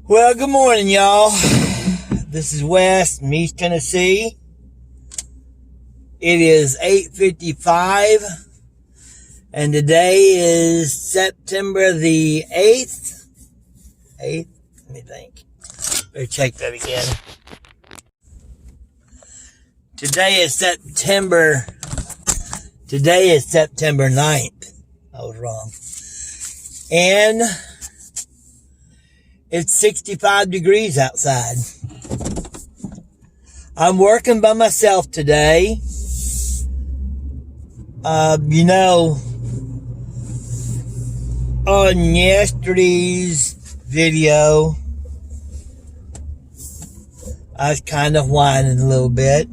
Well, good morning, y'all. This is Wes from East Tennessee. It is 8:55, and today is September the 8th. 8th? Let me think. Better check that again. Today is September 9th. I was wrong. And it's 65 degrees outside. I'm working by myself today. On yesterday's video, I was kind of whining a little bit.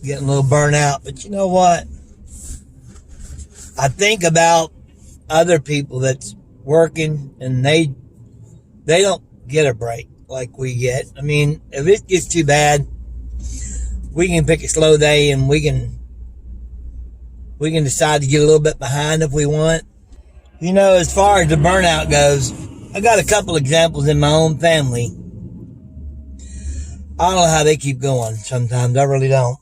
Getting a little burnt out. But you know what? I think about other people that's working and they don't get a break like we get. I mean, if it gets too bad, we can pick a slow day and we can decide to get a little bit behind if we want. You know, as far as the burnout goes, I got a couple examples in my own family. I don't know how they keep going sometimes. I really don't.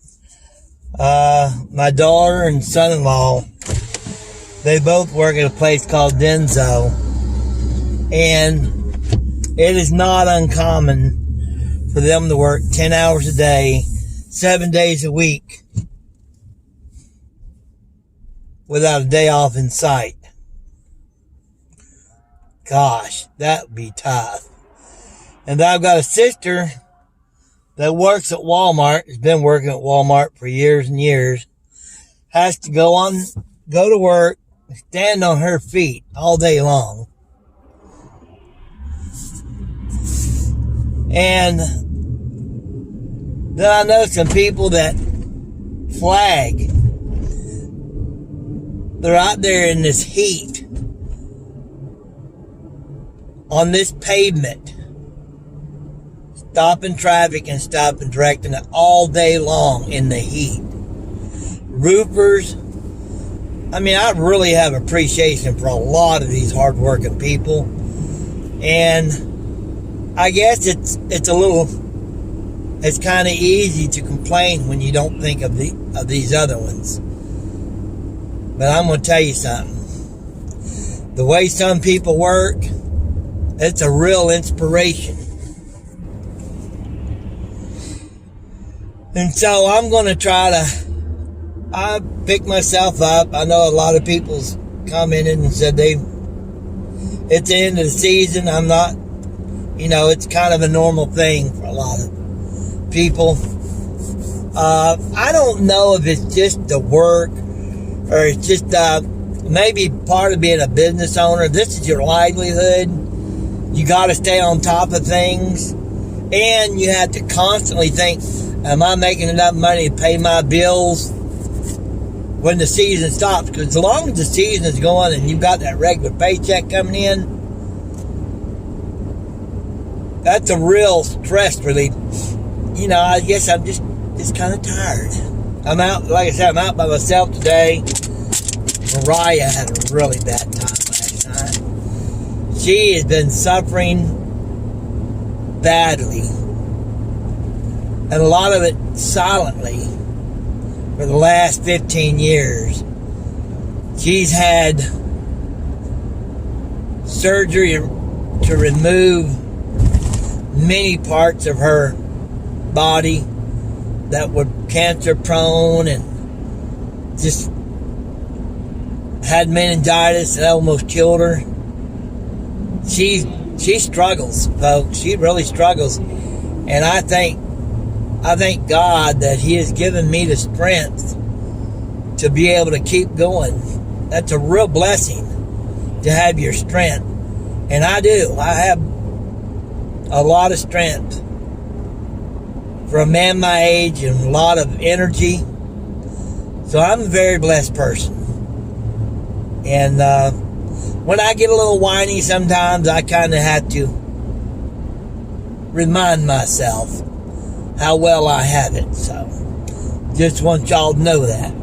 My daughter and son-in-law, they both work at a place called Denso, and it is not uncommon for them to work 10 hours a day, 7 days a week, without a day off in sight. Gosh, that would be tough. And I've got a sister that works at Walmart, has been working at Walmart for years and years, has to go to work, stand on her feet all day long. And then I know some people that flag. They're out there in this heat on this pavement, stopping traffic and stopping directing it all day long in the heat. Roofers. I mean, I really have appreciation for a lot of these hardworking people, and I guess it's kind of easy to complain when you don't think of these other ones. But I'm going to tell you something. The way some people work, it's a real inspiration. And so I'm going to try to I picked myself up. I know a lot of people's commented and said it's the end of the season. I'm not, it's kind of a normal thing for a lot of people. I don't know if it's just the work or it's just maybe part of being a business owner. This is your livelihood. You got to stay on top of things, and you have to constantly think, am I making enough money to pay my bills when the season stops? Because as long as the season is going and you've got that regular paycheck coming in, that's a real stress relief. I guess I'm just kind of tired. I'm out, like I said, I'm out by myself today. Mariah had a really bad time last night. She has been suffering badly, and a lot of it silently. For the last 15 years, she's had surgery to remove many parts of her body that were cancer prone and just had meningitis that almost killed her. She struggles, folks. She really struggles. And I thank God that He has given me the strength to be able to keep going. That's a real blessing to have your strength. And I do. I have a lot of strength for a man my age and a lot of energy. So I'm a very blessed person. And when I get a little whiny sometimes, I kind of have to remind myself how well I have it. So just want y'all to know that.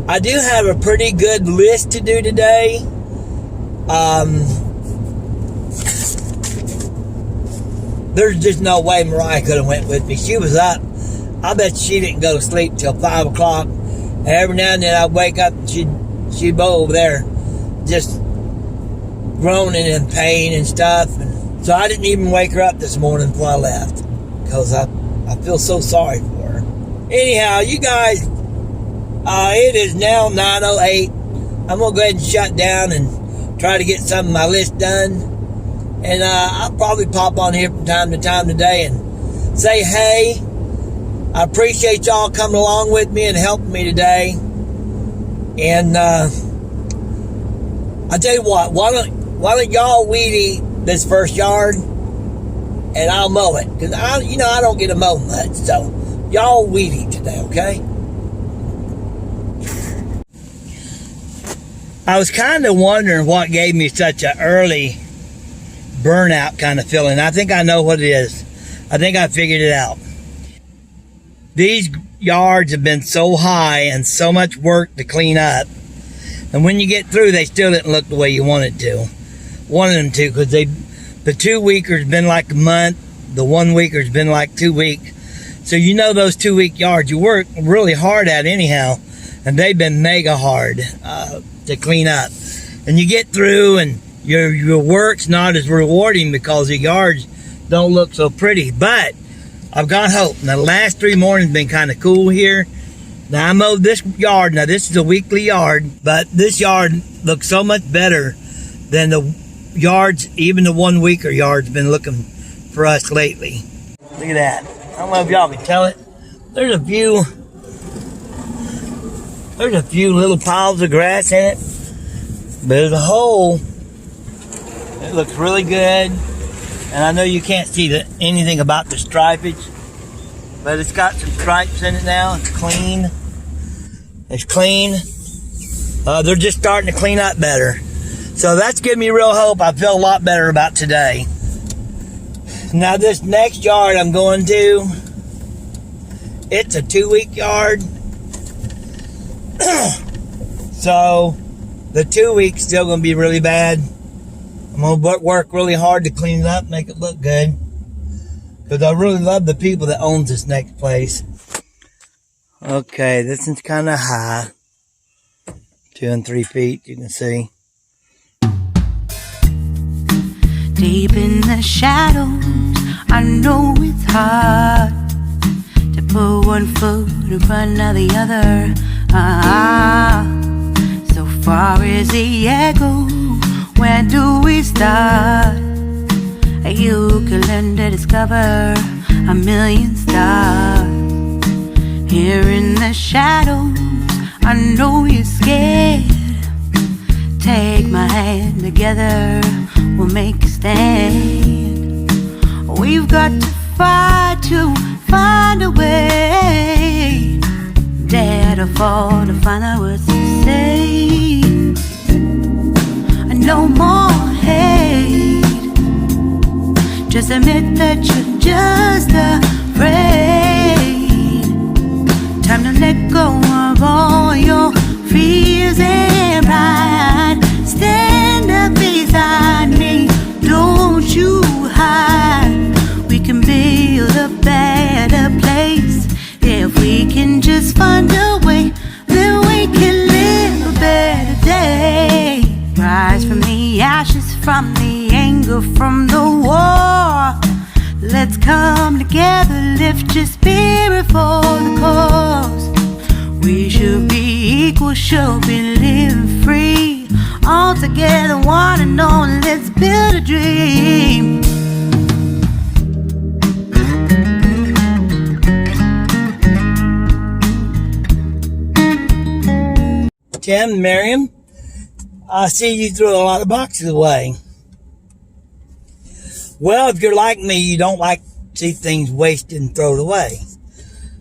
I do have a pretty good list to do today. there's just no way Mariah could have went with me. She was up. I bet she didn't go to sleep till 5 o'clock. And every now and then I'd wake up and she'd be over there just groaning in pain and stuff. And so I didn't even wake her up this morning before I left, because I feel so sorry for her. Anyhow, you guys, it is now 9:08. I'm going to go ahead and shut down and try to get some of my list done. And I'll probably pop on here from time to time today and say, hey, I appreciate y'all coming along with me and helping me today. And I tell you what, why don't y'all weed eat this first yard, and I'll mow it, because I don't get to mow much. So y'all weed eat today, okay? I was kind of wondering what gave me such an early burnout kind of feeling. I think I know what it is. I think I figured it out. These yards have been so high and so much work to clean up, and when you get through, they still didn't look the way you wanted them to, because the 2 weeker's been like a month, the 1 weeker's been like 2 weeks. So those 2 week yards you work really hard at anyhow, and they've been mega hard to clean up. And you get through, and your work's not as rewarding because the yards don't look so pretty. But I've got hope. Now, the last 3 mornings been kind of cool here. Now, I mowed this yard. Now, this is a weekly yard, but this yard looks so much better than the yards, even the 1 weeker yards been looking for us lately. Look at that. I don't know if y'all can tell it. There's a few little piles of grass in it, but as a whole, it looks really good. And I know you can't see anything about the stripage, but it's got some stripes in it now. It's clean. It's clean. They're just starting to clean up better. So that's giving me real hope. I feel a lot better about today. Now this next yard I'm going to, it's a 2 week yard. So the 2 weeks still going to be really bad. I'm going to work really hard to clean it up, make it look good, because I really love the people that owns this next place. Okay, this is kind of high. 2 and 3 feet, you can see. Deep in the shadows, I know it's hard to put one foot in front of the other. So far as the echo, where do we start? You can learn to discover a million stars. Here in the shadows, I know you're scared. Take my hand, together we'll make a stand. We've got to fight to find a way. Dare to fall to find out what to say. No more hate. Just admit that you're just afraid. Time to let go of all your fears and pride. Stand up beside me, don't you hide. We can build a better place. If we can just find a way, then we can live a better day. Rise from the ashes, from the anger, from the war. Let's come together, lift your spirit for the cause. We should be equal, should be living free. All together, one and all, let's build a dream. Tim, Miriam, I see you threw a lot of boxes away. Well, if you're like me, you don't like to see things wasted and thrown away.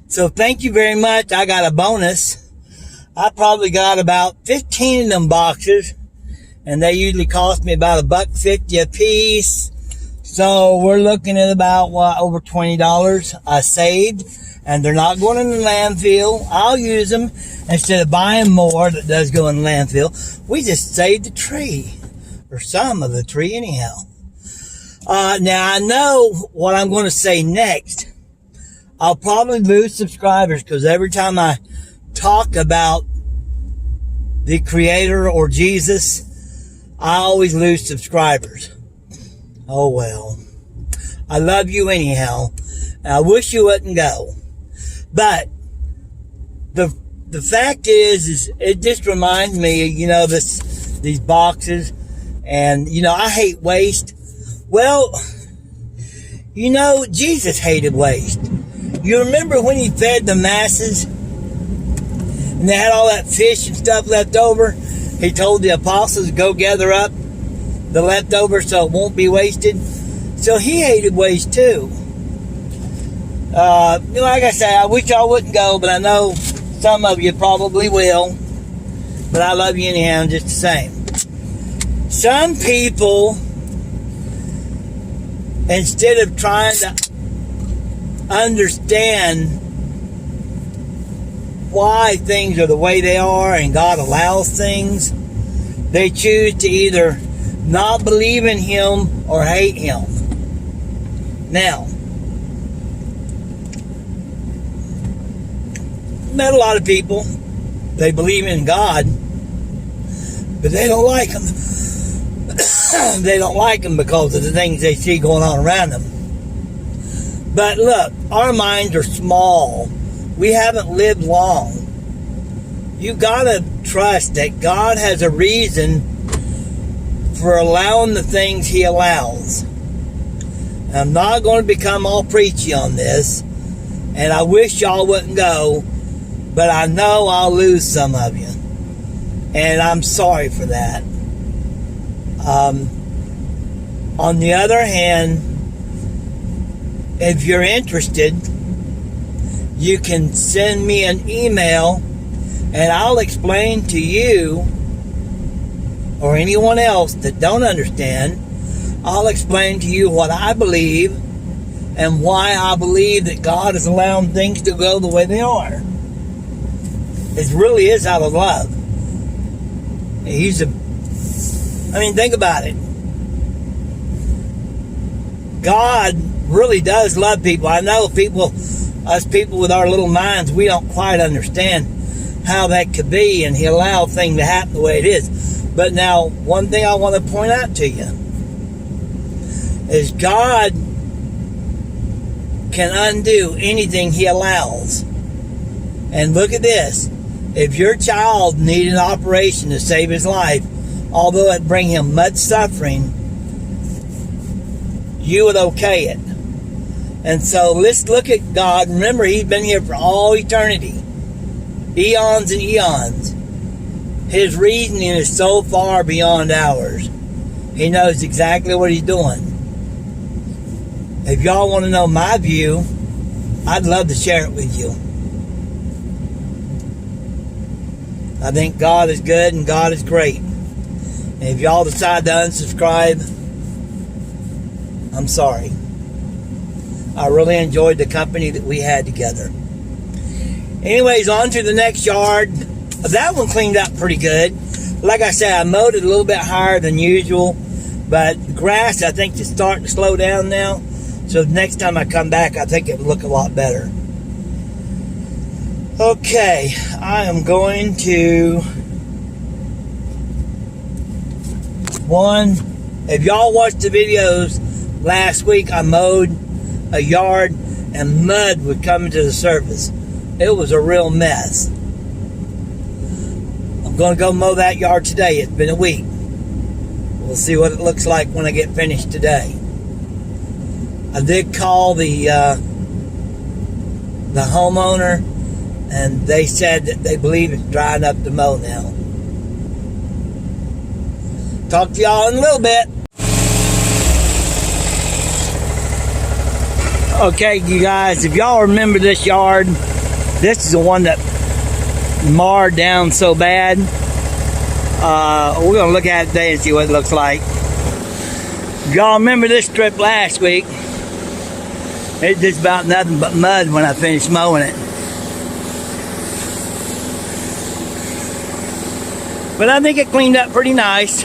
So thank you very much. I got a bonus. I probably got about 15 of them boxes, and they usually cost me about $1.50 a piece. So we're looking at about over $20 I saved, and they're not going in the landfill. I'll use them instead of buying more that does go in the landfill. We just saved the tree, or some of the tree anyhow. Now I know what I'm going to say next. I'll probably lose subscribers because every time I talk about the Creator or Jesus, I always lose subscribers. Oh well. I love you anyhow. And I wish you wouldn't go. But the fact is it just reminds me, these boxes, and I hate waste. Well, Jesus hated waste. You remember when he fed the masses and they had all that fish and stuff left over? He told the apostles to go gather up the leftovers so it won't be wasted. So he hated waste too. Like I say, I wish y'all wouldn't go, but I know some of you probably will. But I love you anyhow, just the same. Some people, instead of trying to understand why things are the way they are and God allows things, they choose to either not believe in Him or hate Him. Now, met a lot of people, they believe in God, but they don't like Him. They don't like Him because of the things they see going on around them. But look, our minds are small. We haven't lived long. You gotta trust that God has a reason for allowing the things He allows. I'm not going to become all preachy on this, and I wish y'all wouldn't go, but I know I'll lose some of you, and I'm sorry for that. On the other hand, if you're interested, you can send me an email and I'll explain to you or anyone else that don't understand. I'll explain to you what I believe and why I believe that God is allowing things to go the way they are. It really is out of love. Think about it. God really does love people. I know us people with our little minds, we don't quite understand how that could be, and He allowed things to happen the way it is. But now, one thing I want to point out to you is God can undo anything He allows. And look at this. If your child needed an operation to save his life, although it bring him much suffering, you would okay it. And so let's look at God. Remember, He's been here for all eternity. Eons and eons. His reasoning is so far beyond ours. He knows exactly what He's doing. If y'all want to know my view, I'd love to share it with you. I think God is good and God is great. And if y'all decide to unsubscribe, I'm sorry. I really enjoyed the company that we had together. Anyways, on to the next yard. That one cleaned up pretty good. Like I said, I mowed it a little bit higher than usual, but the grass, I think, is starting to slow down now. So next time I come back, I think it will look a lot better. Okay, I am going to if y'all watched the videos last week, I mowed a yard and mud would come into the surface. It was a real mess. I'm going to go mow that yard today. It's been a week. We'll see what it looks like when I get finished today. I did call the homeowner, and they said that they believe it's dry enough to mow now. Talk to y'all in a little bit. Okay, you guys, if y'all remember this yard, this is the one that marred down so bad. We're going to look at it today and see what it looks like. If y'all remember this strip last week, it's just about nothing but mud when I finished mowing it. But I think it cleaned up pretty nice.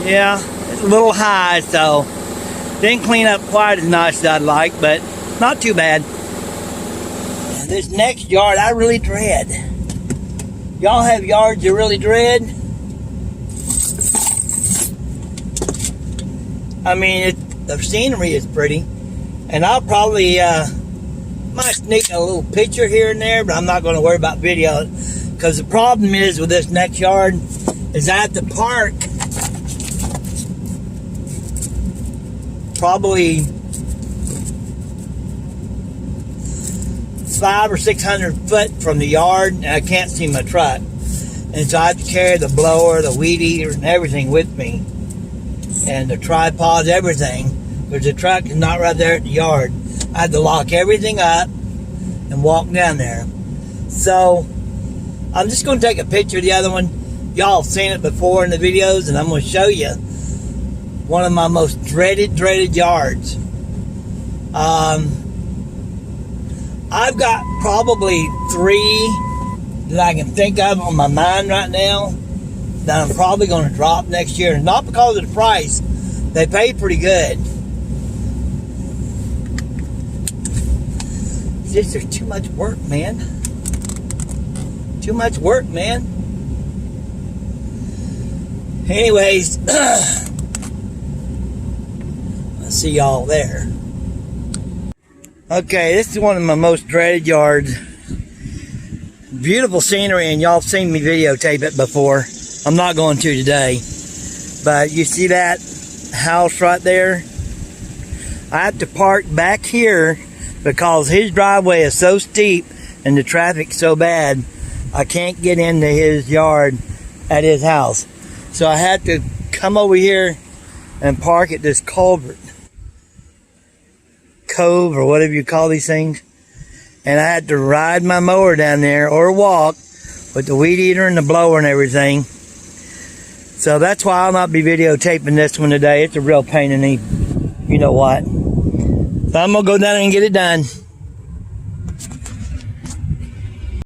Yeah, It's a little high, so didn't clean up quite as nice as I'd like, but not too bad. This next yard I really dread. Y'all have yards you really dread? I mean, the scenery is pretty, and I'll probably might sneak a little picture here and there, but I'm not going to worry about video, because the problem is with this next yard is I have to park probably 500 or 600 foot from the yard, and I can't see my truck, and so I have to carry the blower, the weed eater, and everything with me, and the tripods, everything, because the truck is not right there at the yard. I had to lock everything up and walk down there. So I'm just going to take a picture of the other one. Y'all have seen it before in the videos, and I'm going to show you one of my most dreaded yards. I've got probably 3 that I can think of on my mind right now that I'm probably going to drop next year. And not because of the price. They pay pretty good. It's just there's too much work, man. Too much work, man. Anyways, I'll see y'all there. Okay, this is one of my most dreaded yards. Beautiful scenery, and y'all have seen me videotape it before. I'm not going to today. But you see that house right there? I have to park back here because his driveway is so steep and the traffic's so bad, I can't get into his yard at his house. So I had to come over here and park at this culvert. Cove, or whatever you call these things. And I had to ride my mower down there, or walk, with the weed eater and the blower and everything. So that's why I'll not be videotaping this one today. It's a real pain in the you know what. So I'm going to go down and get it done.